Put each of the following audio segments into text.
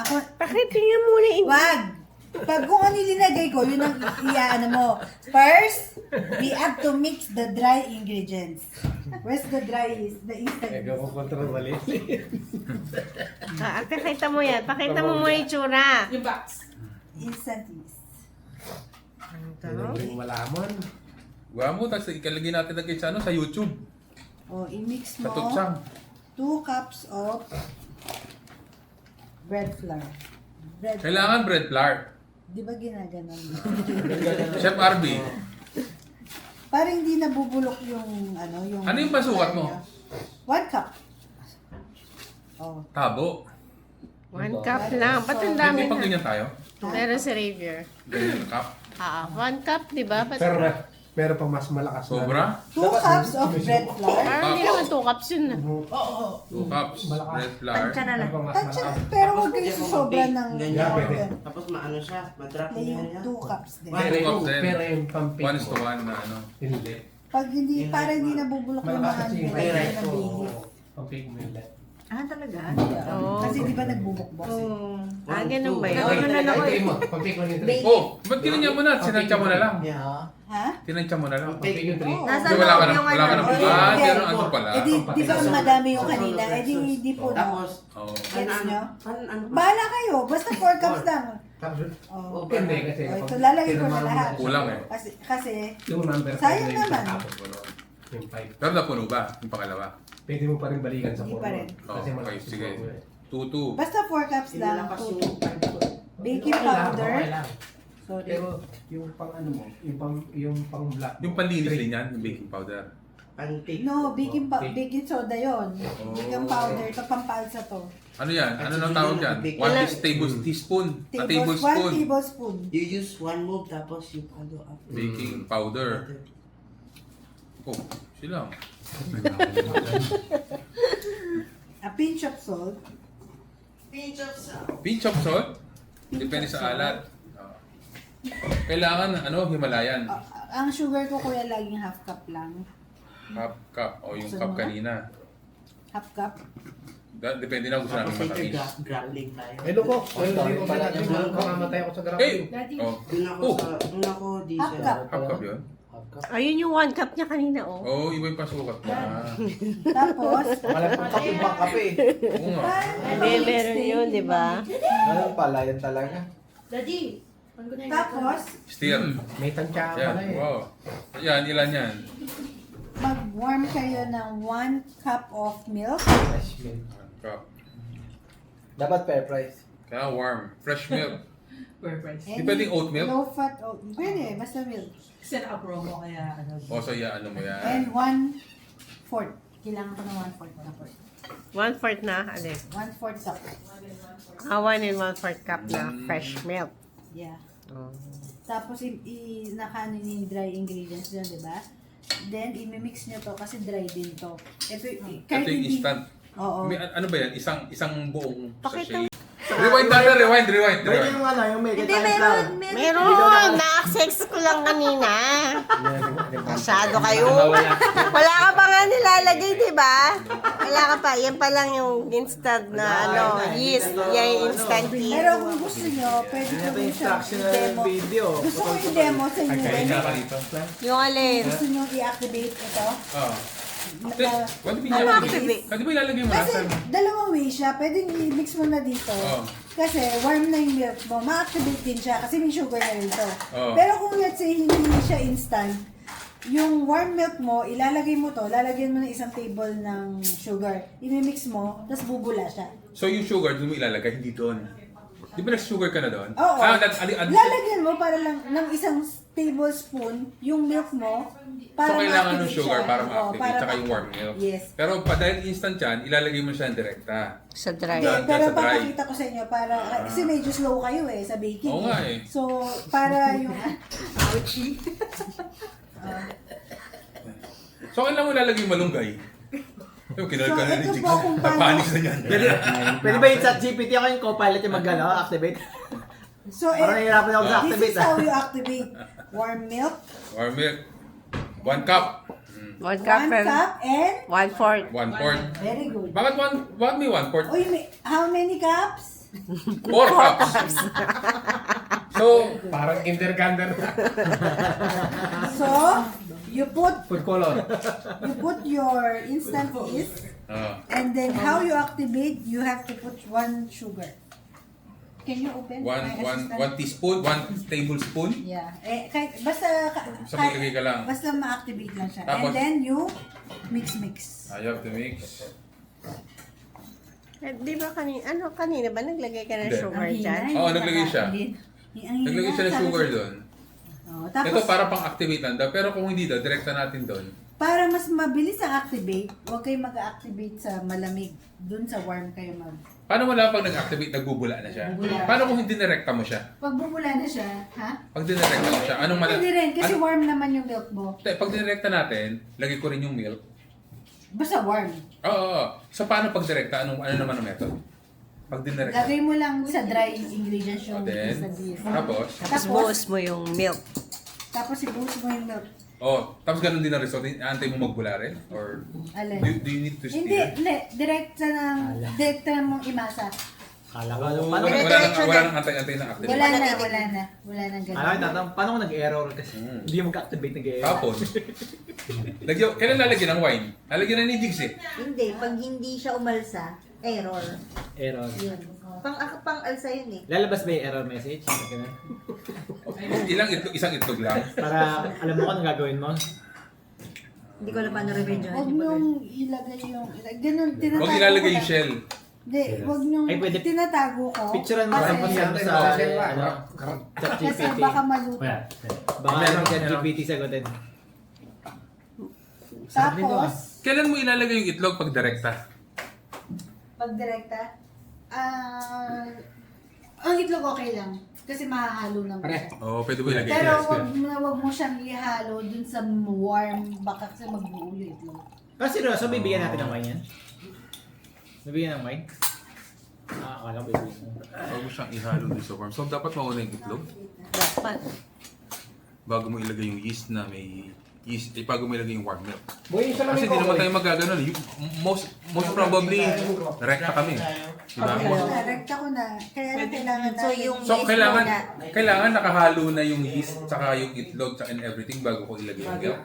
Ako, Bakit tingnan muna wag! Pag kung ano linagay ko, yun ang iyaano mo. First, we have to mix the dry ingredients. Where's the dry is? The instant. Ikaw ko kontrol mali. Pakita mo yan. Pakita mo muna yung tsura. Yung box. Instant yeast. Hindi mo malaman. Gawa mo, tapos ikalagay natin agad sa, sa YouTube. O, i-mix Sa mo tutsang. 2 cups of bread flour. Bread Kailangan bread flour. Di ba ginaganon mo? Chef RB, Para hindi nabubulok yung ano yung... Ano yung pasukat mo? 1 cup. Oh. tabo. 1 cup lang. Ba't ang dami Hindi pang na? ganyan tayo. Meron si Xavier. Ganyan cup. 1 cup, di ba? Ba't- Pero meron pang mas malakas na. Sobra. 2 cups of bread flour. Parang hindi naman 2 cups yun. Oo. 2 cups. Malakas. Bread flour. Meron pang mas Tansya, malakas. pero huwag kayo susobra ng... Ganyan. pwede. Tapos maano siya, madrap May niya niya. 2 cups din. One. Two cups din. Pero yung pampig 1:1 na ano. Hindi. Pag hindi, para hindi nabubulok yung mga Malakas kasi yung nilagay right ng ko. baby. Pampig mo yun. Ah, talaga? Oo. Kasi di ba nagbubukbok? Ganun ba yun? Pampig mo. Pampig mo yung three. Oh, ba't ginanyan mo na? Sinantya mo na lang. Yeah. Ha? Tinantya mo na lang. Pampig yung three. Oo. Kasi wala ka na, wala ka na. ano. Ah, Hindi. pero ano pala. Eh di ba madami yung kanina? Eh di po na. Tapos, Oh. Gets nyo? ano pa? Bahala kayo, basta 4 cups lang. Tapos, Oh. hindi kasi. Oh, ito lalagay ko na lahat. Kulang eh. Kasi Yung number Sayang five na yung naman. tapos mo nun. Yung 5. Pero napuno ba? Yung pangalawa. Pwede mo pa rin balikan sa Hindi forno. pa rin. Oh, Kasi okay, malakas sige. yung forno eh. 2-2. basta 4 cups lang. Inalakas yung Baking Okay lang, powder. okay lang. Sorry. Pero yung pang ano mo, yung pang black. Yung panlinis din yan, yung baking powder. pancake. No, baking Okay. baking soda yon. Oh. Baking powder, ito pampalsa to. Ano yan? Ano nang tawag dyan? 1 tablespoon. A 1 tablespoon. tablespoon. You use one move, tapos you follow up. Baking powder. Oh, sila. A pinch of salt. Pinch of salt. Pinch of salt. Depende sa alat. Oh. Kailangan, ano, Himalayan. Ang sugar ko kuya laging half cup lang. Half cup. O yung Gusto cup mo na? kanina. Half cup. Depende na kung gusto namin Tapos ito, matamis. grappling tayo. Hello po. Hindi ko pala. Mamamatay ako sa Eh! grappling. Oh. Doon ako Half diesel. cup. Half cup yun? Ayun yung 1 cup niya kanina, oh. Oo, iba yung pasukat mo. Tapos, Walang pagkakimbang kape. Oo nga. Hindi, meron yun, di ba? Ganun pala, yan talaga. Daddy. tapos Steel. May tansya Yan, pala eh. wow. Yan, ilan yan? mag-warm kayo ng 1 cup of milk. Fresh milk. Cup. Dapat fair price. Kaya warm. Fresh milk. Perfect. Di pwedeng oat milk? Low fat oat. Pwede, basta milk. Kasi naka-promo kaya ano. O, so yan, ano mo yan? And 1/4. Kailangan ko ng 1/4 na part. 1/4 na, alin? 1/4 cup. 1 and 1/4 cup na fresh milk. Yeah. Oh. Tapos nakaano yung dry ingredients dyan, di ba? Then, i-mix nyo to kasi dry din to. Ito, kahit Ito yung hindi... instant. Oo. May, ano ba yan? Isang buong Pakita sachet. Rewind natin, rewind. Pwede yung ano, yung make it Hindi, times lang. Meron! Na-access ko lang kanina. Masyado kayo. Wala ka pa nga nilalagay, di ba? Wala ka pa. Yan pa lang yung instant na ano, yeast. Yan yung instant yeast. Pero kung gusto nyo, pwede ko Ito rin siya instructional i-demo. video. Gusto ko i-demo sa inyo. Kaya nga ka dito. Yung alin. Gusto nyo i-activate ito? Oo. Pwede ba Ano ilalagay? activate? Pwede ba ilalagay mo Kasi nasan? dalawang way siya. Pwedeng i-mix mo na dito. Oo. Kasi warm na yung milk mo. Ma-activate din siya kasi may sugar na rin to. Oo. Pero kung let's say hindi siya instant, yung warm milk mo, ilalagay mo to, lalagyan mo ng 1 table ng sugar. I-mix mo, tapos bubula siya. So yung sugar, doon mo ilalagay, hindi doon. Di ba nag-sugar ka na doon? Oo. Lalagyan. Lalagyan mo para lang ng 1 tablespoon yung milk mo para So kailangan ng ma-activate sugar siya. para Oo, ma-activate, tsaka yung warm milk. Yes. Pero pa dahil instant yan, ilalagay mo siya direkta. Sa dry. Hindi, Dyan pero sa dry. papakita ko sa inyo para, kasi medyo slow kayo sa baking. Oo nga eh. So, para yung, So kailangan mo ilalagay yung malunggay. Yung kinalka na ito ni po kung paano- Papanis na yan. Pwede ba yung chat GPT ako yung co-pilot yung mag-ano, activate? so Parang nahihirapan ako sa this activate is how you activate warm milk, Warm milk. 1 cup. 1 cup 1 and cup, and 1/4. 1/4. very good. Bakit may 1/4? Uy, how many cups? 4 cups. So, Parang kindergarten. So, you put Food color. your instant yeast, and then how you activate, you have to put 1 sugar. Can you open? my assistant? 1 teaspoon, 1 tablespoon. Yeah. Kahit, basta, Basta maglagay ka lang. Basta ma-activate lang siya. Tapos? And then you mix. I have to mix. Di ba kanina ba naglagay ka ng Hindi. sugar dyan? Oo, naglagay siya. Ang Naglagay siya ng hina, sugar tapos- doon. Oh, tapos, Ito para pang-activate lang daw. Pero kung hindi daw, direkta natin doon. para mas mabilis ang activate, huwag kayo mag-activate sa malamig. Doon sa warm kayo mag... Paano wala pag nag-activate, nagbubula na siya? Bubula. Paano kung hindi direkta mo siya? Pag bumula na siya, ha? Pag dinirekta mo siya, anong Hindi rin, kasi Ano- warm naman yung milk mo. Pag dinirekta natin, lagay ko rin yung milk. Basta warm. Oo. So paano pag direkta? Ano naman ang method? Pag dinirekta. Lagay mo lang sa dry ingredients yung Then, sa yeast. tapos, Tapos buhos mo yung milk. Tapos ibuhos mo yung milk. tapos ganun din ang result. Antay mo magbula rin? Or Alin? do you need to Hindi, stir? direkta mong imasa. Kala ko, Oh, paano wala nang antay-antay na activate. Wala na ganun. Alam ko, tatanong, paano ko nag-error kasi Mm. hindi mag-activate nag-error. Tapos, kailan lalagyan ng wine? Lalagyan na ni Jigs eh. Hindi, pag hindi siya umalsa, error. Error. Yun. Pang-alsa yun eh. Lalabas ba yung error message? Ganun. Isang itlog lang. Para alam mo kung anong gagawin mo. Hindi ko alam paano revenge Huwag niyong ilagay yung... Ganun, tinatago Huwag ilalagay ko yung lang. shell. Hindi, huwag niyong... Ay, pwede. Tinatago ko. Picturean mo Kasi- lang pag sa ano, chat Kasi GPT. baka maluto. Baka Meron, chat meron. GPT sagutin. Tapos, Kailan mo ilalagay yung itlog pag direkta? pag direkta, ang itlog okay lang. Kasi mahahalo naman siya. Oo, pwede mo ilagay. Pero Yes, wag mo siyang ihalo dun sa warm, baka kasi magbuo yung itlog. Ah, seryoso, bibigyan natin ng wine yan? Bibigyan ng wine? Ah, akala ko bibigyan mo. Huwag mo siyang ihalo din sa warm. So, dapat mauna yung itlog. Dapat. Bago mo ilagay yung yeast na may yeast, bago mo ilagay yung warm milk. Boy, isa lang Kasi yung hindi naman cover. tayo magaganon. Most probably, rekta kami. Diba? Rekta ko na. Kaya na kailangan So yung So, yeast kailangan nakahalo na yung yeast tsaka yung itlog tsaka and everything bago ko ilagay yung milk.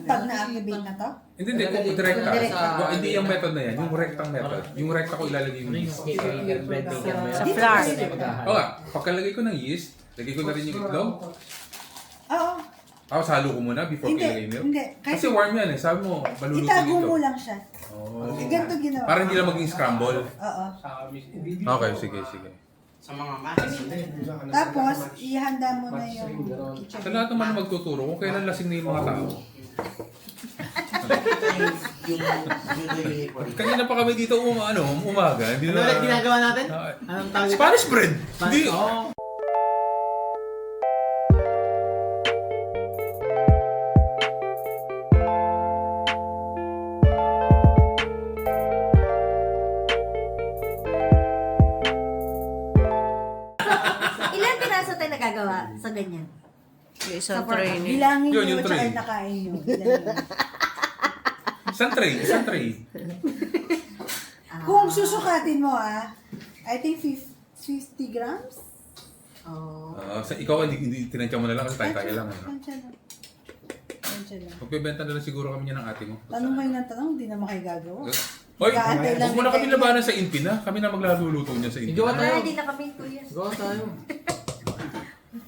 pag na-activate na to, Hindi, kung direkta. Hindi yung method na yan. Yung rektang method. Yung rekta ko ilalagay yung yeast. Sa flour. Oo nga, pagkalagay ko ng yeast, lagay ko na rin yung itlog. oo. Tapos halo ko muna before ko Hindi, ilagay yung milk. hindi. Kasi warm yan eh. Sabi mo, maluluto Itago yung mo itlog. lang siya. Oh. Ganito ginawa. Para hindi na maging scramble. Oo. Okay, sige. Sa mga mas. Tapos, ihanda mo na yung Sa kitchen. lahat naman magtuturo kung kailan lasing na yung mga tao. Kanina pa kami dito umaga. Hindi Ano ulit na... ginagawa natin? Anong tawag dito? Spanish bread! Hindi! Oh. Ilan piraso tayo nagagawa sa ganyan? Yung isang tray niya. Bilangin Yun, nyo yung tsaka tray. nakain nyo. Bilangin. Isang tray. Kung susukatin mo I think 50 grams? Oh. Ikaw, hindi tinansya mo na lang kasi tayo lang. Ano? Tansya lang. Tansya lang. Magpibenta na lang siguro kami niya ng ate mo. Tanong kayo ng tanong, hindi naman kayo gagawa. Hoy, Mag-aantay lang huwag mo na din kami kayo. labanan sa Inpin ha. Kami na maglaluluto niya sa Inpin. Gawa tayo. Hindi na kami 2 years. Gawa tayo.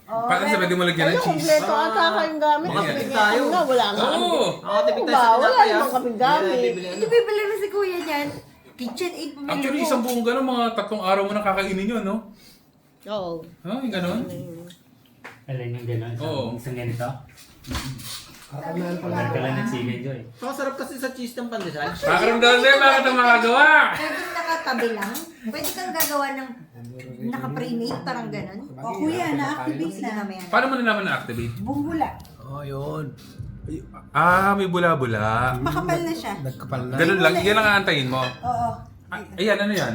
Oh, Para sa pwede mo lagyan ng Ano, cheese. kompleto ata kayong gamit. Makatipid tayo. Nga, wala nga. Oo! Makatipid Ano tayo ba? sa Wala tinapay, naman ah. kaming gamit. Hindi na bibili, Hindi bibili na si kuya niyan. Kitchen aid bumili Actually, mo. isang buong gano'n, mga 3 araw mo na kakainin yun, no? Oo. Yung gano'n? Alin yung gano'n? Oo. Isang ganito? Kakamahan pala. Nagkala ng sili, Joy. Masarap kasi sa cheese ng pandesal. Makaramdaman din, bakit ang makagawa? Pwede nakatabi lang. Pwede kang gagawa ng naka-pre-made, parang ganun. O kuya, na-activate Sige na. mamaya. Paano mo nalaman na-activate? Bumula. Yun. May bula-bula. Makapal na siya. Nagkapal na. Ganun lang, yan lang aantayin mo. Oo. Ayan, ano yan?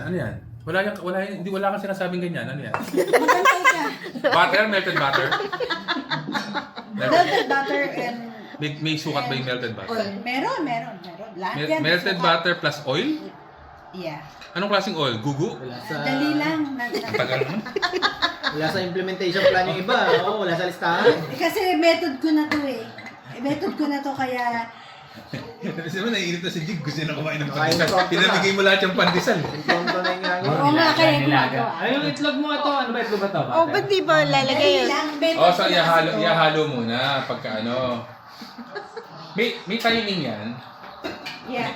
Wala kang sinasabing ganyan. Ano yan? Magantay ka. Butter, melted butter. Melted butter and... May sukat ba yung melted butter? Meron. Lahat yan. Melted sukat. butter plus oil? Yeah. Anong klaseng oil? Gugu? Wala sa... Dali lang. Tagal naman. Wala sa implementation plan yung iba. Oo, wala sa listahan. Kasi method ko na to eh. Method ko na to kaya Kasi naman, naiinip na si Jig. Gusto niya na kumain ng Kain pandesal. ko. Pinamigay mo lahat yung pandesal. Pronto na yung nga. oo nga kaya Nilaga. gumagawa. Ay, yung itlog mo ito. Ano ba itlog ba ito? Oh, ba't di ba lalagay Dali yun? lang. Method Oh, ko so na ihalo, kasi to. ihalo muna pagka ano. May timing yan. Yeah.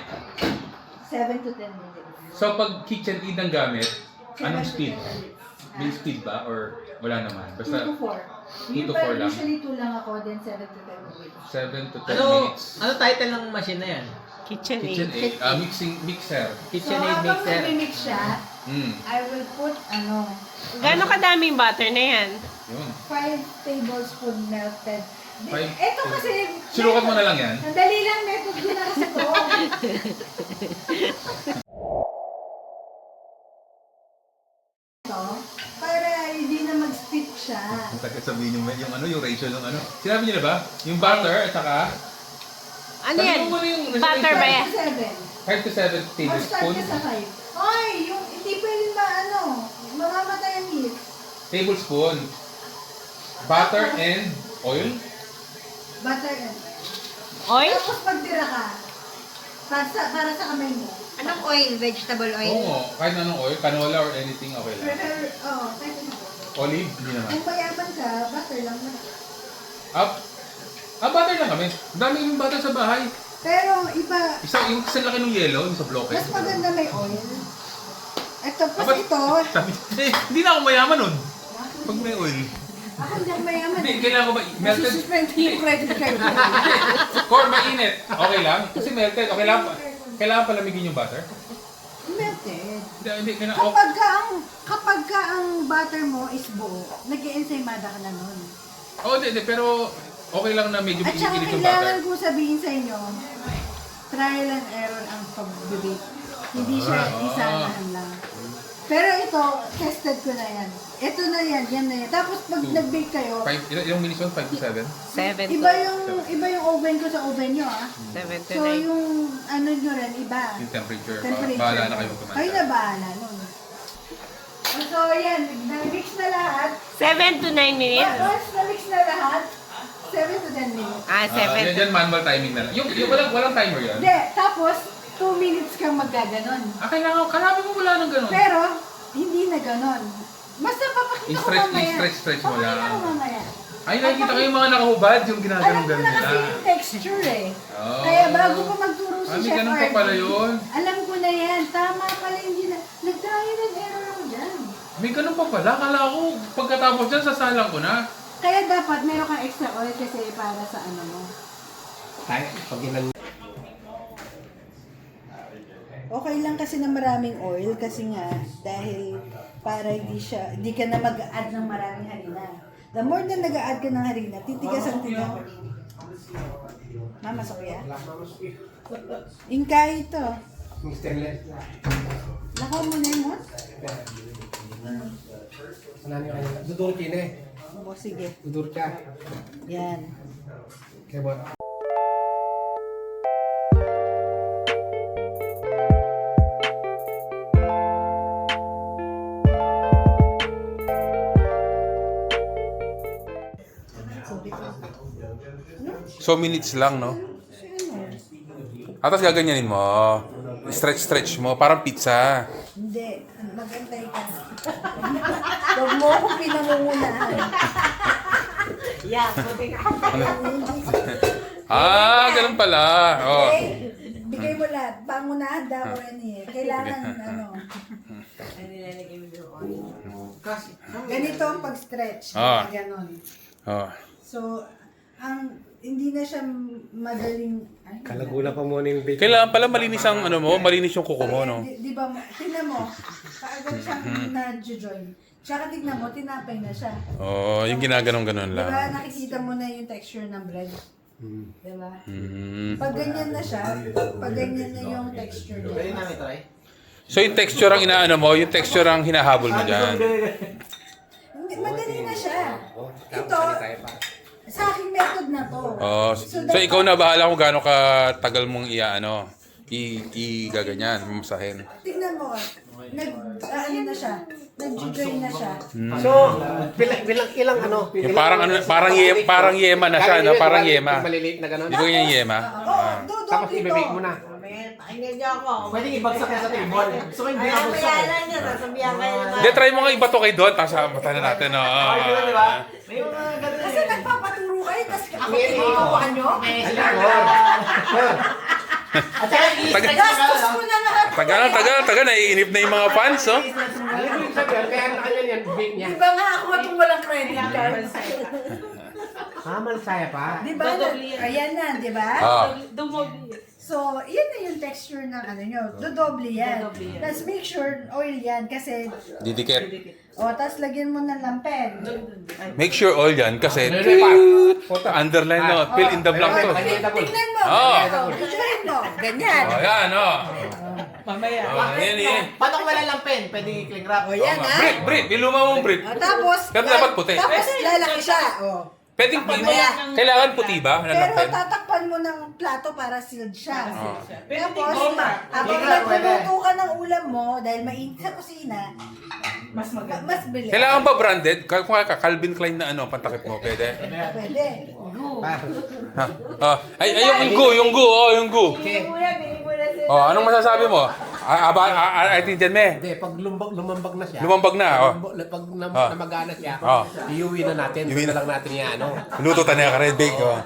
7 to 10 minutes. So pag kitchen aid ang gamit, 7 anong to speed? 10 minutes. May speed ba? Or wala naman? 2 to Basta 4. 2 to 4 lang. Usually 2 lang ako, then 7 to 10 minutes. 7 to 10 Ano, minutes. ano title ng machine na yan? Kitchen Kitchen aid. aid, mixer. KitchenAid so, habang mixer. nag-mix siya, Mm. I will put, Gano'ng kadaming butter na yan? Yun. 5 tablespoon melted. Five Ito kasi, Sinukat mo na lang yan? ang dali lang, method ko na kasi to. Ito, para hindi na mag-stick siya. Ang taga sabihin yung ano, yung ratio ng ano. Sinabi niyo na ba? Yung butter at saka Ano Sabi yan? mo muna yung Butter ba 5 yan? to 5 to 7 7. Mag-start tablespoon. ka sa 5. Oy, yung hindi pwedeng mamamatay ang heat. Tablespoon. Butter and oil. Butter and Oil? Tapos pagtira ka, para sa kamay mo. Anong oil? Vegetable oil? Oo, kahit anong oil, canola or anything, okay lang. Kahit ano. Olive, hindi naman. Kung mayaman ka, butter lang na. Butter lang kami. Ang dami yung butter sa bahay. Pero iba, Yung isang laki ng yellow, yung sa bloke. mas maganda may oil. Ito, Ah, pas ba't- ito, Sabi, hindi na ako mayaman nun. Pag may oil. ako hindi ako mayaman. Hindi, kailangan ko ba, melted, Suspend yung credit card. core mainit. Okay lang? Kasi melted, okay lang. Kailangan palamigin yung butter? Melted. Hindi, kailangan, Kapag ka ang butter mo is buo, nag-ensymada ka na nun. hindi, pero okay lang na medyo At saka mainit yung butter. kailangan ko sabihin sa inyo, trial and error ang pag-bake. Hindi siya isanahan lang. Pero ito, tested ko na yan. Ito na yan na yan. Tapos pag nag-bake kayo, Ilang minutes yun? 5 to 7? 7 iba to yung oven ko sa oven nyo 7 to So 9. yung ano nyo rin, iba. Yung temperature. Temperature. Bahala na kayo kumanta. Kayo na bahala nun. So yan, na-mix na lahat. 7 to 9 minutes? Once na-mix na lahat, 7 to 10 minutes. Ah, 7 to Yan manual timing na lang. Yung walang timer yan? Hindi, tapos 2 minutes kang magaganon. Kailangan mo wala ng ganun. Pero, hindi na ganon. Basta papakita ko mamaya. I-stretch mo lang. Papakita ko mamaya. Ay, nakikita ko yung mga nakahubad, yung Alam ginaganon ko ganun na nila. kasi yung texture eh. Oh. Kaya bago pa magturo si May Chef ganun pa Arby, pala yun. alam ko na yan. Tama pala hindi na. Nag-trial and error ako dyan. May ganun pa pala. Kala ko, pagkatapos dyan, sasalang ko na. Kaya dapat meron kang extra oil kasi para sa ano mo. Ay, pag inan Okay lang kasi na maraming oil kasi nga dahil para hindi ka na mag-add ng maraming harina. The more na nag-add ka ng harina, titigas ang tigang. Mama Sophia? Ingkay ito. Mr. Len. Lakaw mo na yun mo? Ano nyo kanina? Dudur kine. O sige. Dudur ka. Yan. Kaya ba? So, minutes lang, no? Tapos gaganyanin mo. Stretch mo. Parang pizza. Hindi. Magantay ka. Huwag mo akong pinangungunahan. Yeah, buti ka. Ganun pala. Oh. Okay? Bigay mo lahat. Pangunahan daw rin eh. Kailangan ano. Ganito ang pag-stretch. Ah. Ganon. Oh. So, hindi na siya madaling... Ay, Kalagula pa muna yung bacon. Kailangan pala malinis ang ano mo, malinis yung kuko mo, no? Di ba, tingnan mo, kaagad siyang na-join. Tsaka tignan mo, tinapay na siya. Oh, yung ginaganon-ganon Di lang. ba, nakikita mo na yung texture ng bread. Di ba? Mm. Pag ganyan na siya, pag ganyan na yung texture Pwede niya. namin try? So yung texture ang inaano mo, yung texture ang hinahabol mo dyan. Madali na siya. Ito, sa aking method na to. Oh, so ikaw na bahala kung gaano ka tagal mong iaano. gaganyan, mamasahin. Tingnan mo, ano na siya, nag-drain na siya. So, ilang ano? Yung parang yema na siya, no? Parang yema. Maliliit na gano'n. Di ba ganyan yema? Tapos ibibake mo na. Pakinggan niyo ako. Pwede ibagsak na sa table. Gusto ko hindi Kaya nabagsak. kaya niyo, sasabihan kayo naman. Hindi, try mo nga ibato kay Don, tapos mata na natin, no? Okay, di ba? May mga ganun Kasi eh. nagpapaturo kayo, tapos ako Hindi, tinitukan nyo. At saka i-stretch ka Gastos lang. mo na lahat. Tagal, naiinip na yung mga fans, oh. Alam mo yung sabihan, kaya nakanya yan, bake niya. Di ba nga ako itong walang credit card? Malsaya pa. Di ba? Ayan na, di ba? Dumobli. So, yan na yung texture ng ano nyo. Dodoble yan. Dodoble yan. Tapos make sure oil yan kasi, Didikit. tapos lagyan mo ng lampen. Make sure all yan kasi underline, no? Fill in the blank to. Tingnan mo. Oh. Picturein mo. Ganyan. Oh, yan, oh. Mamaya. Oh, yan, yan. Paano kung wala lang pen? Pwede i-cling wrap. O yan ha. Brief. Iluma mong brief. Tapos, Pero dapat puti. Tapos lalaki siya. Pwedeng Mamaya. kailangan puti ba? Pero Lalapin? tatakpan mo ng plato para sealed siya. Pero Tapos, goma. habang Hindi ka nagluluto ka ng ulam mo, dahil mainit sa kusina, Mas maganda. mas bilis. Kailangan ba branded? Kung Calvin Klein na ano, pantakip mo, pwede? Pwede. Ha? Yung gu. Bili mo na sila. Oh, anong masasabi mo? I think dyan, me. Hindi, pag lumambag na siya. Lumambag na, oh. Pag Ah. namagana siya, Ah. iuwi na natin. Iuwi na. lang natin yan, ano. Luto tayo ka red bake, oh.